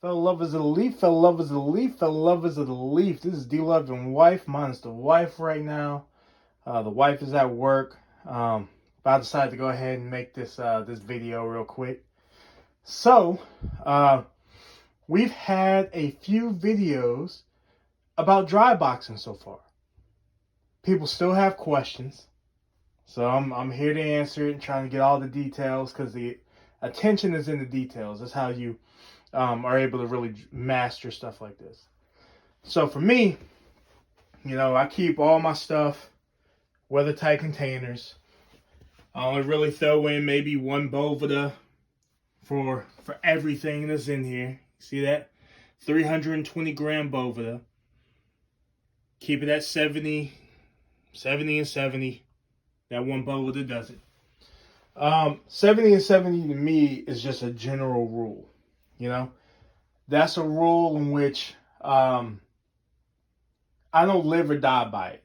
Fellow lovers of the leaf, fellow lovers of the leaf, fellow lovers of the leaf. This is D-Love and wife. Mine's the wife right now. The wife is at work. But I decided to go ahead and make this video real quick. So, we've had a few videos about dry boxing so far. People still have questions. So I'm here to answer it and trying to get all the details, because the attention is in the details. That's how you are able to really master stuff like this. So for me, I keep all my stuff weather-tight containers. I only really throw in maybe one Boveda for everything that's in here. See that? 320 gram Boveda. Keep it at 70 and 70. That one Boveda does it. 70 and 70 to me is just a general rule. That's a rule in which I don't live or die by it.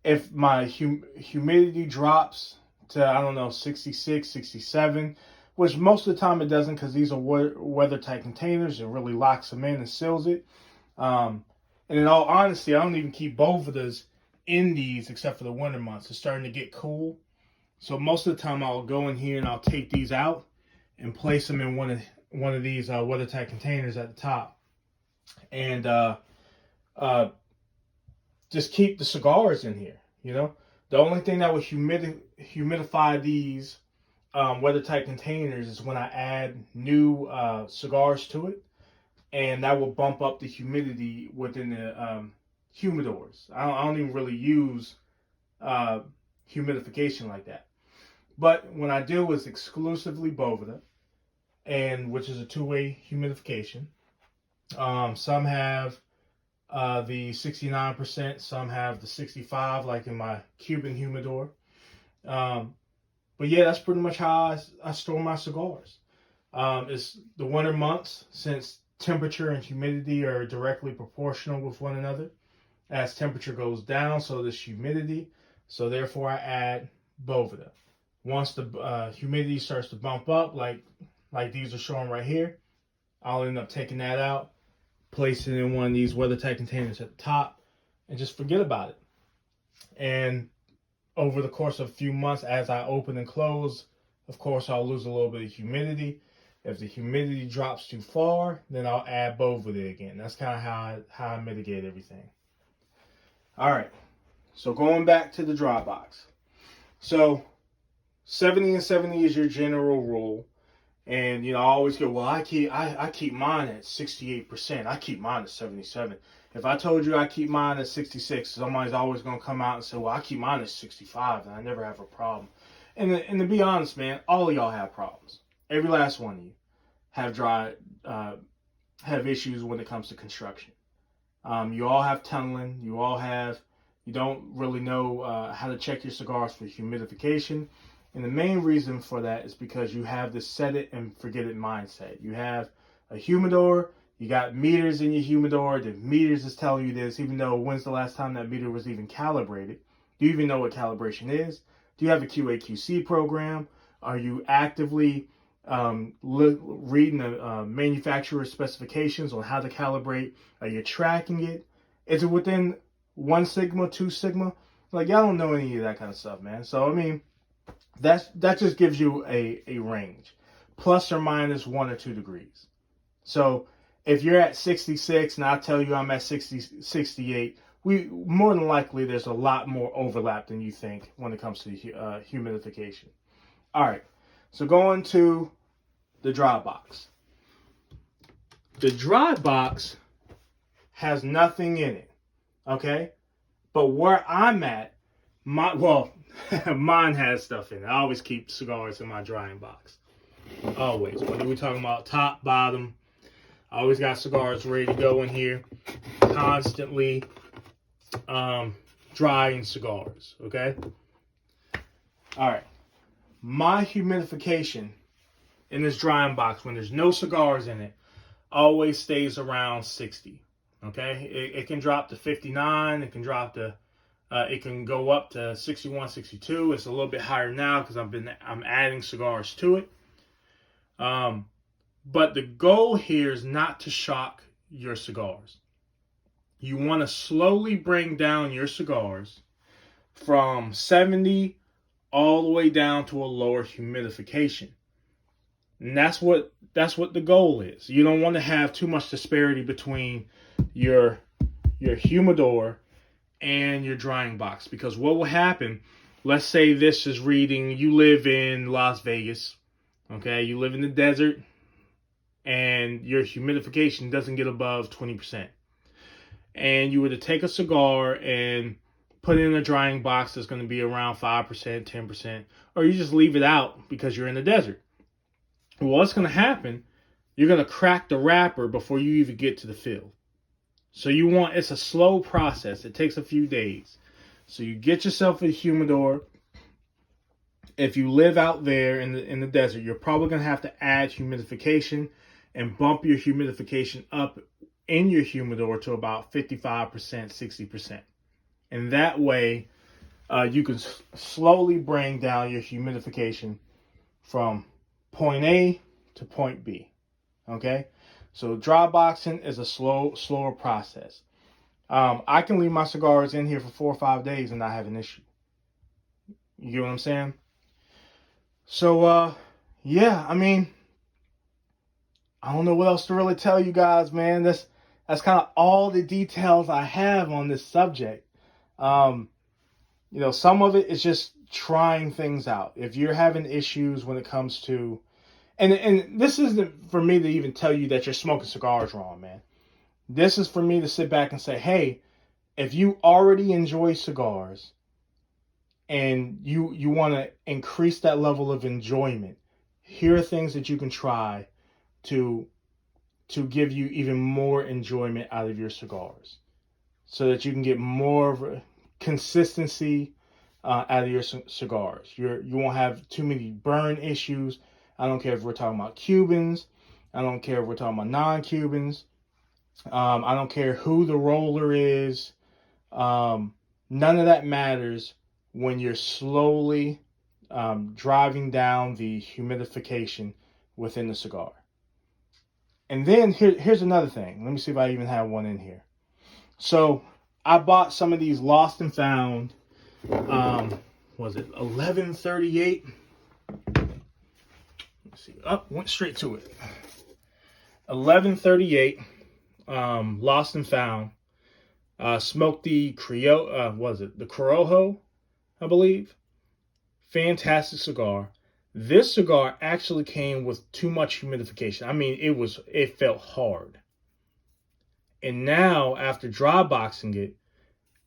If my humidity drops to, 66, 67, which most of the time it doesn't, because these are weather-tight containers, it really locks them in and seals it. And in all honesty, I don't even keep Bovedas in these except for the winter months. It's starting to get cool. So most of the time I'll go in here and I'll take these out and place them in one of these weather-tight containers at the top. And just keep the cigars in here, The only thing that would humidify these weather-tight containers is when I add new cigars to it, and that will bump up the humidity within the humidors. I don't even really use humidification like that. But when I do, it's exclusively Boveda, which is a two-way humidification. Some have the 69%, some have the 65%, like in my Cuban humidor. But yeah, that's pretty much how I store my cigars. It's the winter months, since temperature and humidity are directly proportional with one another. As temperature goes down, so does humidity. So therefore, I add Boveda. Once the humidity starts to bump up, like these are showing right here, I'll end up taking that out, placing it in one of these weather-tight containers at the top, and just forget about it. And over the course of a few months, as I open and close, of course, I'll lose a little bit of humidity. If the humidity drops too far, then I'll add Boveda again. That's kind of how I mitigate everything. All right, so going back to the dry box. So 70 and 70 is your general rule. And, I always go, well, I keep mine at 68%. I keep mine at 77. If I told you I keep mine at 66, somebody's always going to come out and say, well, I keep mine at 65, and I never have a problem. And to be honest, man, all of y'all have problems. Every last one of you have issues when it comes to construction. You all have tunneling. You don't really know how to check your cigars for humidification. And the main reason for that is because you have this set it and forget it mindset. You have a humidor, you got meters in your humidor, the meters is telling you this, even though when's the last time that meter was even calibrated? Do you even know what calibration is? Do you have a QA/QC program? Are you actively reading the manufacturer's specifications on how to calibrate? Are you tracking it? Is it within 1 sigma, 2 sigma? Like, y'all don't know any of that kind of stuff, man. So, that just gives you a range, plus or minus 1 or 2 degrees. So if you're at 66 and I tell you I'm at 68, more than likely there's a lot more overlap than you think when it comes to humidification. All right, so going to the dry box. The dry box has nothing in it, okay? But where I'm at, mine has stuff in it. I always keep cigars in my drying box. Always. Whether we're talking about top, bottom, I always got cigars ready to go in here. Constantly drying cigars, okay? All right. My humidification in this drying box, when there's no cigars in it, always stays around 60, okay? It can drop to 59. It can drop to it can go up to 61, 62. It's a little bit higher now because I'm adding cigars to it. But the goal here is not to shock your cigars. You want to slowly bring down your cigars from 70 all the way down to a lower humidification. And that's what the goal is. You don't want to have too much disparity between your humidor and your drying box, because what will happen, let's say this is reading, you live in Las Vegas, okay? You live in the desert and your humidification doesn't get above 20%. And you were to take a cigar and put it in a drying box that's going to be around 5%, 10%, or you just leave it out because you're in the desert. Well, what's going to happen, you're going to crack the wrapper before you even get to the field. So it's a slow process. It takes a few days. So you get yourself a humidor. If you live out there in the desert, you're probably going to have to add humidification and bump your humidification up in your humidor to about 55%, 60%. And that way, you can slowly bring down your humidification from point A to point B. Okay? So dry boxing is a slower process. I can leave my cigars in here for 4 or 5 days and not have an issue. You get what I'm saying? So, yeah, I mean, I don't know what else to really tell you guys, man. That's kind of all the details I have on this subject. Some of it is just trying things out. If you're having issues when it comes to, and this isn't for me to even tell you that you're smoking cigars wrong, man. This is for me to sit back and say, hey, if you already enjoy cigars and you want to increase that level of enjoyment, here are things that you can try to give you even more enjoyment out of your cigars, so that you can get more of a consistency out of your cigars. You won't have too many burn issues. I don't care if we're talking about Cubans. I don't care if we're talking about non-Cubans. I don't care who the roller is. None of that matters when you're slowly driving down the humidification within the cigar. And then here's another thing. Let me see if I even have one in here. So I bought some of these lost and found. Was it 1138? Let's see. Went straight to it. 1138. Lost and found. Smoked the the Corojo, I believe. Fantastic cigar. This cigar actually came with too much humidification. I mean, it felt hard. And now, after dry boxing it,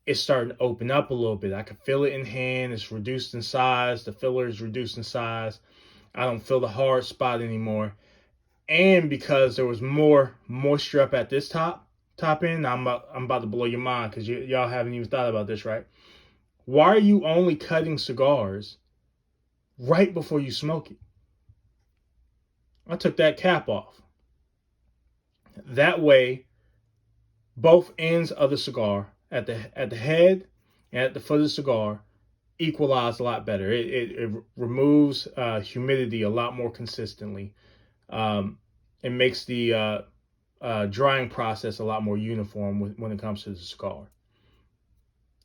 it's starting to open up a little bit. I can feel it in hand. It's reduced in size. The filler is reduced in size. I don't feel the hard spot anymore. And because there was more moisture up at this top end, I'm about to blow your mind, because y'all haven't even thought about this, right? Why are you only cutting cigars right before you smoke it? I took that cap off. That way, both ends of the cigar, at the head and at the foot of the cigar, equalize a lot better. It removes humidity a lot more consistently. It makes the drying process a lot more uniform when it comes to the cigar.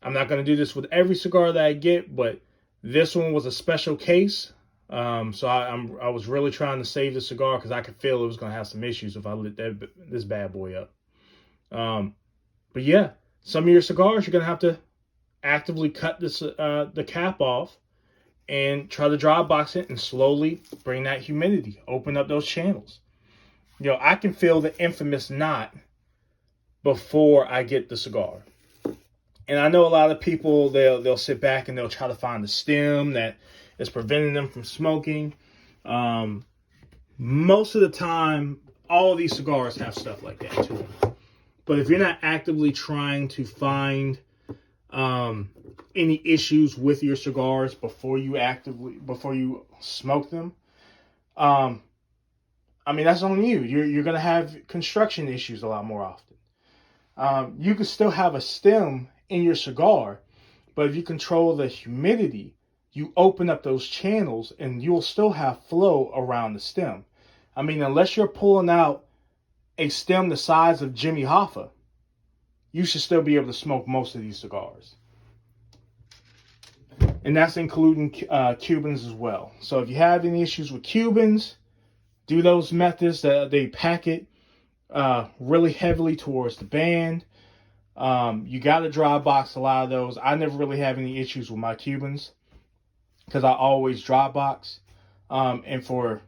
I'm not going to do this with every cigar that I get, but this one was a special case. So I was really trying to save the cigar, because I could feel it was going to have some issues if I lit this bad boy up. But yeah, some of your cigars, you're going to have to actively cut the cap off and try to dry box it and slowly bring that humidity, open up those channels. I can feel the infamous knot before I get the cigar. And I know a lot of people, they'll sit back and they'll try to find the stem that is preventing them from smoking. Most of the time, all of these cigars have stuff like that to them. But if you're not actively trying to find any issues with your cigars before you smoke them, that's on you. You're going to have construction issues a lot more often. You can still have a stem in your cigar, but if you control the humidity, you open up those channels and you'll still have flow around the stem. I mean, unless you're pulling out a stem the size of Jimmy Hoffa, you should still be able to smoke most of these cigars. And that's including Cubans as well. So if you have any issues with Cubans, do those methods that they pack it really heavily towards the band. You got to dry box a lot of those. I never really have any issues with my Cubans because I always dry box. And for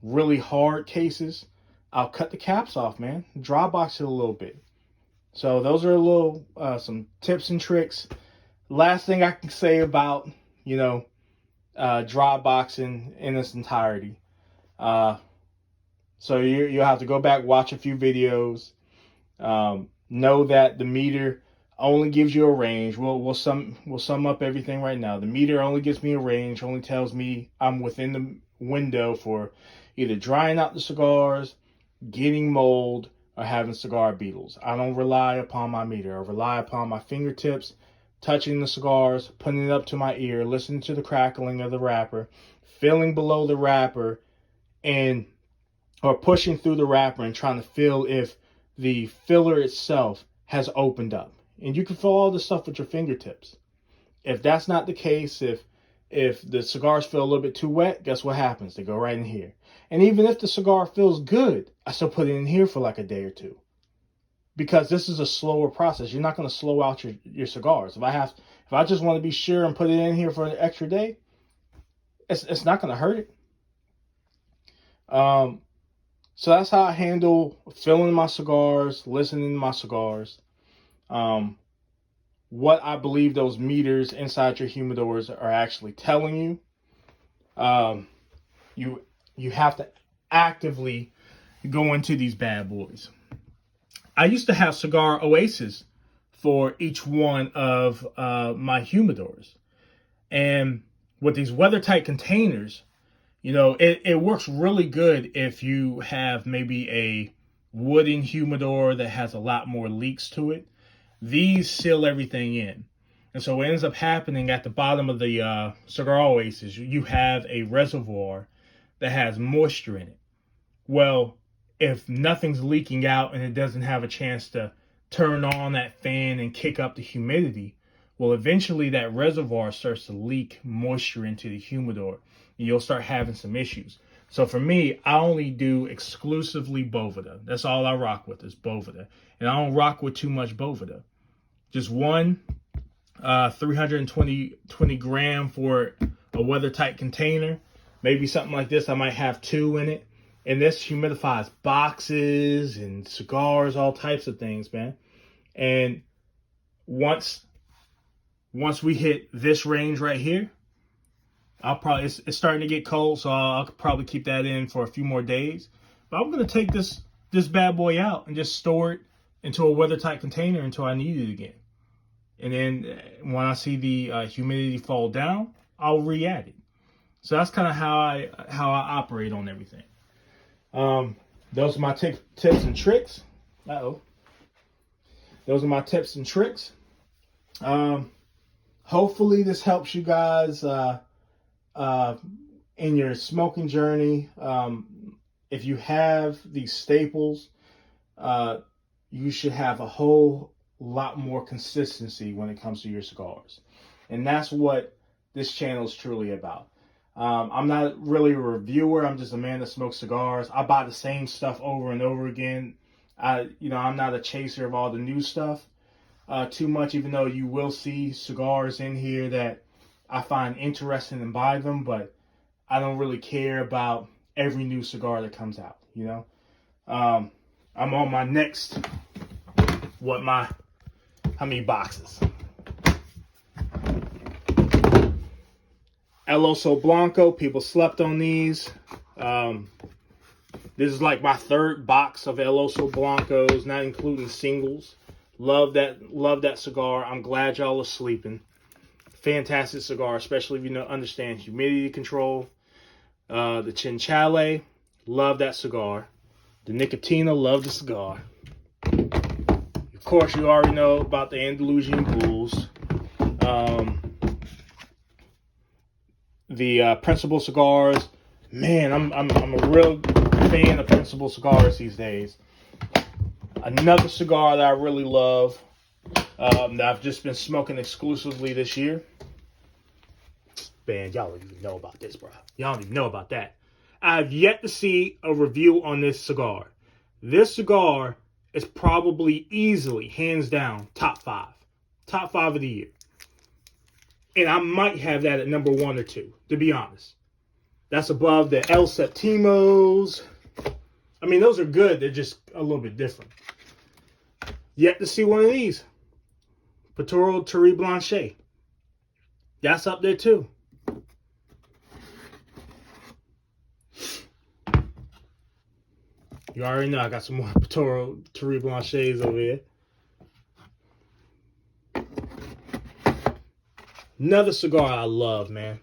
really hard cases, I'll cut the caps off, man. Dry box it a little bit. So those are a little some tips and tricks. Last thing I can say about, dry boxing in its entirety. So you'll have to go back, watch a few videos. Know that the meter only gives you a range. We'll sum up everything right now. The meter only gives me a range, only tells me I'm within the window for either drying out the cigars, getting mold, or having cigar beetles. I don't rely upon my meter. I rely upon my fingertips, touching the cigars, putting it up to my ear, listening to the crackling of the wrapper, feeling below the wrapper, or pushing through the wrapper and trying to feel if the filler itself has opened up. And you can feel all this stuff with your fingertips. If that's not the case, if the cigars feel a little bit too wet, guess what happens? They go right in here. And even if the cigar feels good, I still put it in here for like a day or two. Because this is a slower process. You're not going to slow out your cigars. If I just want to be sure and put it in here for an extra day, it's not going to hurt it. So that's how I handle filling my cigars, listening to my cigars. What I believe those meters inside your humidors are actually telling you. You have to actively go into these bad boys. I used to have Cigar Oasis for each one of my humidors. And with these weather-tight containers, it works really good if you have maybe a wooden humidor that has a lot more leaks to it. These seal everything in. And so what ends up happening at the bottom of the Cigar Oasis, you have a reservoir that has moisture in it. Well, if nothing's leaking out and it doesn't have a chance to turn on that fan and kick up the humidity, well, eventually that reservoir starts to leak moisture into the humidor. And you'll start having some issues. So for me, I only do exclusively Boveda. That's all I rock with is Boveda. And I don't rock with too much Boveda. Just one 320 gram for a weather-tight container. Maybe something like this, I might have 2 in it. And this humidifies boxes and cigars, all types of things, man. And once we hit this range right here, it's starting to get cold, so I'll probably keep that in for a few more days. But I'm gonna take this bad boy out and just store it into a weather-tight container until I need it again. And then when I see the humidity fall down, I'll re-add it. So that's kind of how I operate on everything. Those are my tips and tricks. Those are my tips and tricks. Hopefully this helps you guys in your smoking journey. If you have these staples, you should have a whole lot more consistency when it comes to your cigars. And that's what this channel is truly about. I'm not really a reviewer. I'm just a man that smokes cigars. I buy the same stuff over and over again. I'm not a chaser of all the new stuff too much, even though you will see cigars in here that I find interesting and buy them, but I don't really care about every new cigar that comes out, I'm on my next, how many boxes? El Oso Blanco, people slept on these. This is like my 3rd box of El Oso Blancos, not including singles. Love that cigar. I'm glad y'all are sleeping. Fantastic cigar, especially if you understand humidity control. The Chinchale, love that cigar. The Nicotina, love the cigar. Of course, you already know about the Andalusian Bulls. The Principal cigars Man, I'm a real fan of Principal cigars these days. Another cigar that I really love, that I've just been smoking exclusively this year. Man, y'all don't even know about this, bro. Y'all don't even know about that. I've yet to see a review on this cigar. This cigar is probably easily, hands down, top 5. Top 5 of the year. And I might have that at number 1 or 2, to be honest. That's above the El Septimos. I mean, those are good. They're just a little bit different. Yet to see one of these. Puturo Terry Blanchet. That's up there too. You already know I got some more Puturo Terry Blanchets over here. Another cigar I love, man.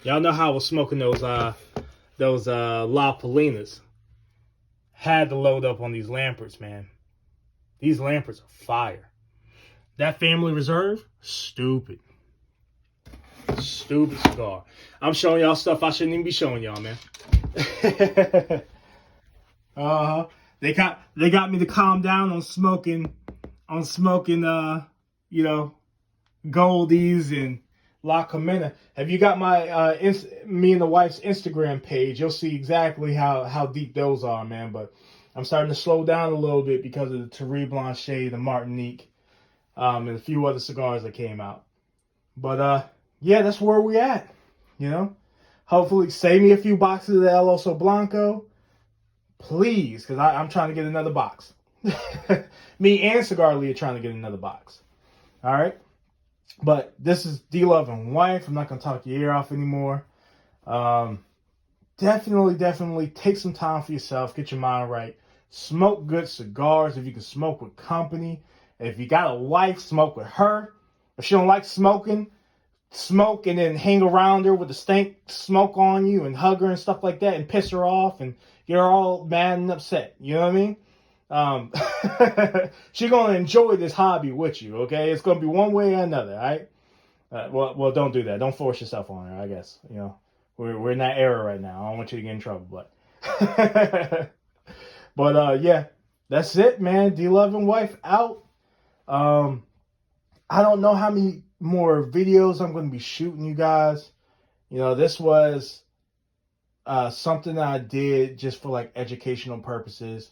Y'all know how I was smoking those La Polinas. Had to load up on these Lamperts, man. These Lamperts are fire. That Family Reserve, stupid. Stupid cigar. I'm showing y'all stuff I shouldn't even be showing y'all, man. They got me to calm down on smoking, you know, Goldies and La Camena. Have you got my me and the wife's Instagram page? You'll see exactly how deep those are, man. But I'm starting to slow down a little bit because of the Terry Blanchet, the Martinique, and a few other cigars that came out. But yeah, that's where we at. You know, hopefully save me a few boxes of the El Oso Blanco, please, because I'm trying to get another box. Me and Cigar Lee are trying to get another box. All right. But this is D-Love and Wife. I'm not going to talk your ear off anymore. Definitely take some time for yourself. Get your mind right. Smoke good cigars if you can smoke with company. If you got a wife, smoke with her. If she don't like smoking, smoke and then hang around her with the stank smoke on you and hug her and stuff like that and piss her off and get her all mad and upset. You know what I mean? She's gonna enjoy this hobby with you, okay? It's gonna be one way or another, all right? Well, don't do that. Don't force yourself on her, I guess. You know, we're in that era right now. I don't want you to get in trouble, but yeah, that's it, man. D-Love and Wife out. I don't know how many more videos I'm gonna be shooting, you guys. You know, this was something that I did just for like educational purposes.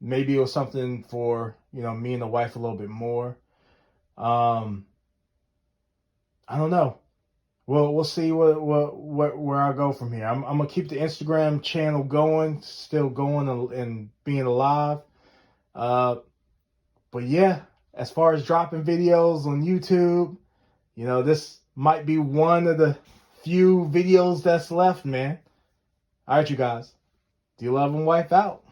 Maybe it was something for, you know, me and the wife a little bit more. I don't know. We'll see where I go from here. I'm gonna keep the Instagram channel going, still going and being alive. But yeah, as far as dropping videos on YouTube, you know, this might be one of the few videos that's left, man. All right, you guys. D-Love and Wife out.